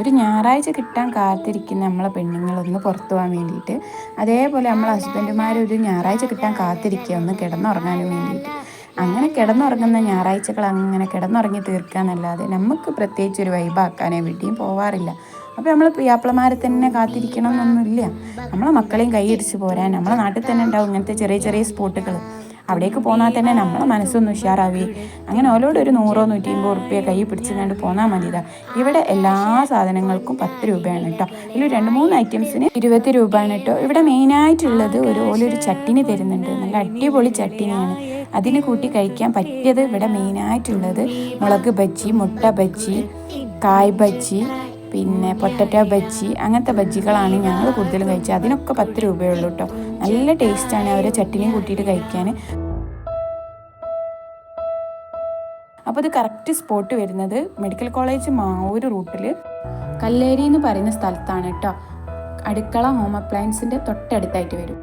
ഒരു ഞായറാഴ്ച കിട്ടാൻ കാത്തിരിക്കുന്ന നമ്മളെ പെണ്ണുങ്ങളൊന്ന് പുറത്തു പോകാൻ വേണ്ടിയിട്ട്, അതേപോലെ നമ്മളെ ഹസ്ബൻഡുമാരൊരു ഞായറാഴ്ച കിട്ടാൻ കാത്തിരിക്കുക ഒന്ന് കിടന്നുറങ്ങാനും വേണ്ടിയിട്ട്. അങ്ങനെ കിടന്നുറങ്ങുന്ന ഞായറാഴ്ചകൾ അങ്ങനെ കിടന്നുറങ്ങി തീർക്കുക എന്നല്ലാതെ നമുക്ക് പ്രത്യേകിച്ച് ഒരു വൈബാക്കാൻ എവിടെയും പോവാറില്ല. അപ്പോൾ നമ്മൾ പിയാപ്പിളമാരെ തന്നെ കാത്തിരിക്കണം എന്നൊന്നുമില്ല. നമ്മളെ മക്കളെയും കൈയിടിച്ച് പോരാൻ നമ്മളെ നാട്ടിൽ തന്നെ ഉണ്ടാവും ഇങ്ങനത്തെ ചെറിയ ചെറിയ സ്പോട്ടുകൾ. അവിടേക്ക് പോന്നാൽ തന്നെ നമ്മളെ മനസ്സൊന്ന് ഉഷാറാവി. അങ്ങനെ ഓലോട് ഒരു 100-150 കൈ പിടിച്ചുകൊണ്ട് പോന്നാൽ മതിയതാ. ഇവിടെ എല്ലാ സാധനങ്ങൾക്കും 10 രൂപയാണ് കേട്ടോ. ഇതിൽ 2-3 ഐറ്റംസിന് 20 രൂപയാണ് കേട്ടോ. ഇവിടെ മെയിനായിട്ടുള്ളത് ഓലൊരു ചട്ടിനി തരുന്നുണ്ട്, നല്ല അടിപൊളി ചട്ടിനിയാണ്. അതിന് കൂട്ടി കഴിക്കാൻ പറ്റിയത് ഇവിടെ മെയിനായിട്ടുള്ളത് മുളക് ബജ്ജി, മുട്ട ബജ്ജി, കായ് ബജ്ജി, പിന്നെ പൊട്ടറ്റോ ബജ്ജി, അങ്ങനത്തെ ബജ്ജികളാണ് ഞങ്ങൾ കൂടുതലും കഴിച്ചത്. അതിനൊക്കെ 10 രൂപയേ ഉള്ളൂ കേട്ടോ. നല്ല ടേസ്റ്റാണ് അവരെ ചട്ടിനിയും കൂട്ടിയിട്ട് കഴിക്കാൻ. അപ്പോൾ ഇത് കറക്റ്റ് സ്പോട്ട് വരുന്നത് മെഡിക്കൽ കോളേജ് മാവൂർ റൂട്ടിൽ കല്ലേരി എന്ന് പറയുന്ന സ്ഥലത്താണ് കേട്ടോ. അടുക്കള ഹോം അപ്ലയൻസിൻ്റെ തൊട്ടടുത്തായിട്ട് വരും.